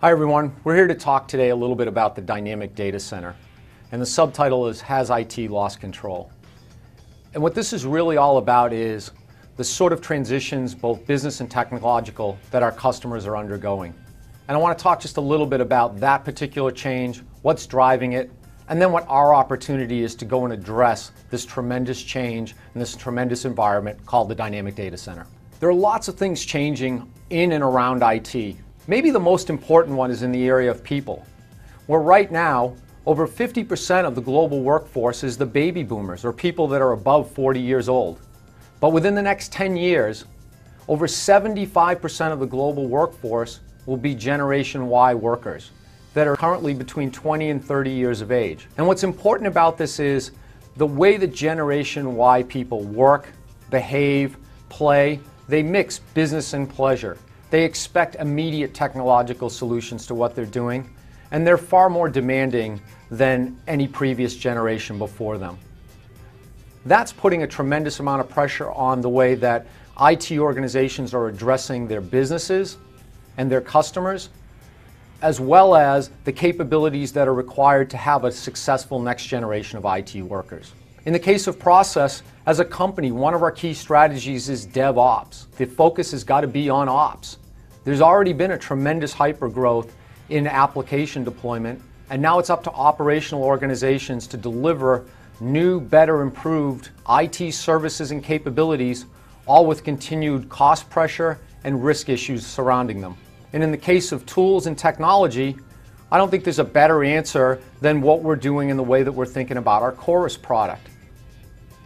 Hi everyone, we're here to talk today a little bit about the dynamic data center, and the subtitle is Has IT Lost Control? And what this is really all about is the sort of transitions, both business and technological, that our customers are undergoing. And I want to talk just a little bit about that particular change, what's driving it, and then what our opportunity is to go and address this tremendous change in this tremendous environment called the dynamic data center. There are lots of things changing in and around IT. Maybe the most important one is in the area of people, where right now, over 50% of the global workforce is the baby boomers, or people that are above 40 years old. But within the next 10 years, over 75% of the global workforce will be Generation Y workers that are currently between 20 and 30 years of age. And what's important about this is the way that Generation Y people work, behave, play, they mix business and pleasure. They expect immediate technological solutions to what they're doing, and they're far more demanding than any previous generation before them. That's putting a tremendous amount of pressure on the way that IT organizations are addressing their businesses and their customers, as well as the capabilities that are required to have a successful next generation of IT workers. In the case of process, as a company, one of our key strategies is DevOps. The focus has got to be on ops. There's already been a tremendous hypergrowth in application deployment, and now it's up to operational organizations to deliver new, better, improved IT services and capabilities, all with continued cost pressure and risk issues surrounding them. And in the case of tools and technology, I don't think there's a better answer than what we're doing in the way that we're thinking about our Chorus product.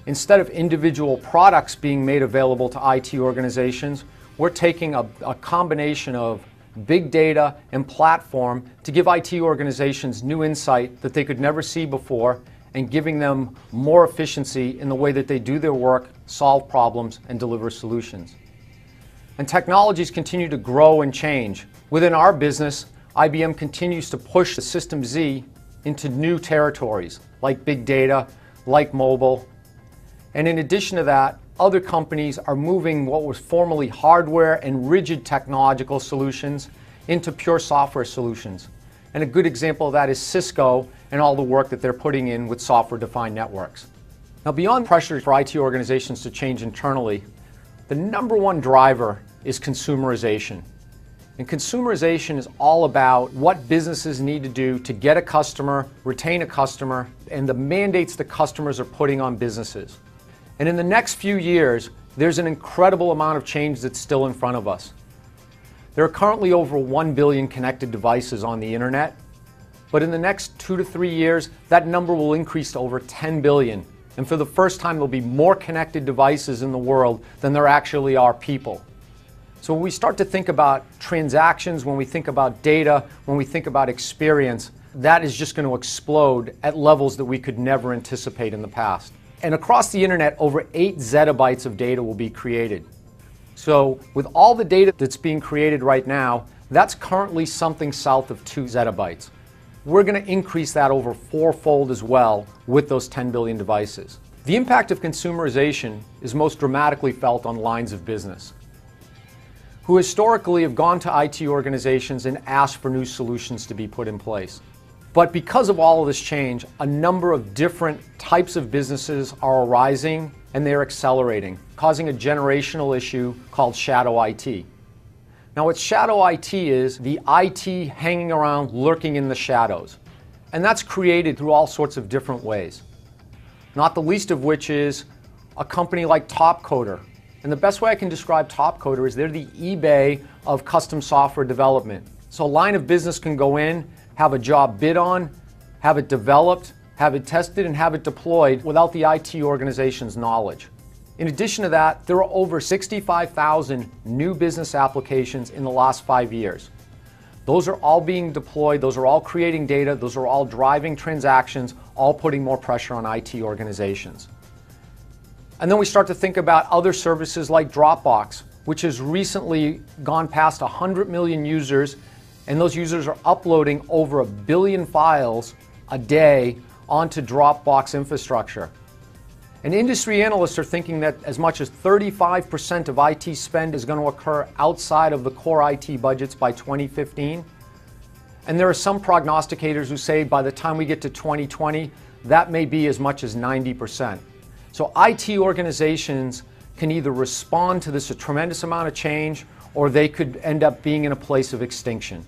Instead of individual products being made available to IT organizations, we're taking a combination of big data and platform to give IT organizations new insight that they could never see before, and giving them more efficiency in the way that they do their work, solve problems, and deliver solutions. And technologies continue to grow and change. Within our business, IBM continues to push the System Z into new territories, like big data, like mobile. And in addition to that, other companies are moving what was formerly hardware and rigid technological solutions into pure software solutions. And a good example of that is Cisco and all the work that they're putting in with software-defined networks. Now, beyond pressure for IT organizations to change internally, the number one driver is consumerization. And consumerization is all about what businesses need to do to get a customer, retain a customer, and the mandates that customers are putting on businesses. And in the next few years, there's an incredible amount of change that's still in front of us. There are currently over 1 billion connected devices on the internet, but in the next 2 to 3 years, that number will increase to over 10 billion. And for the first time, there'll be more connected devices in the world than there actually are people. So when we start to think about transactions, when we think about data, when we think about experience, that is just going to explode at levels that we could never anticipate in the past. And across the internet, over 8 zettabytes of data will be created. So with all the data that's being created right now, that's currently something south of 2 zettabytes. We're going to increase that over 4-fold as well with those 10 billion devices. The impact of consumerization is most dramatically felt on lines of business, who historically have gone to IT organizations and asked for new solutions to be put in place. But because of all of this change, a number of different types of businesses are arising, and they're accelerating, causing a generational issue called shadow IT. Now, what shadow IT is, the IT hanging around, lurking in the shadows. And that's created through all sorts of different ways. Not the least of which is a company like Topcoder. And the best way I can describe Topcoder is they're the eBay of custom software development. So a line of business can go in, have a job bid on, have it developed, have it tested, and have it deployed without the IT organization's knowledge. In addition to that, there are over 65,000 new business applications in the last 5 years. Those are all being deployed, those are all creating data, those are all driving transactions, all putting more pressure on IT organizations. And then we start to think about other services like Dropbox, which has recently gone past 100 million users, and those users are uploading over 1 billion files a day onto Dropbox infrastructure. And industry analysts are thinking that as much as 35% of IT spend is going to occur outside of the core IT budgets by 2015. And there are some prognosticators who say by the time we get to 2020, that may be as much as 90%. So IT organizations can either respond to this a tremendous amount of change, or they could end up being in a place of extinction.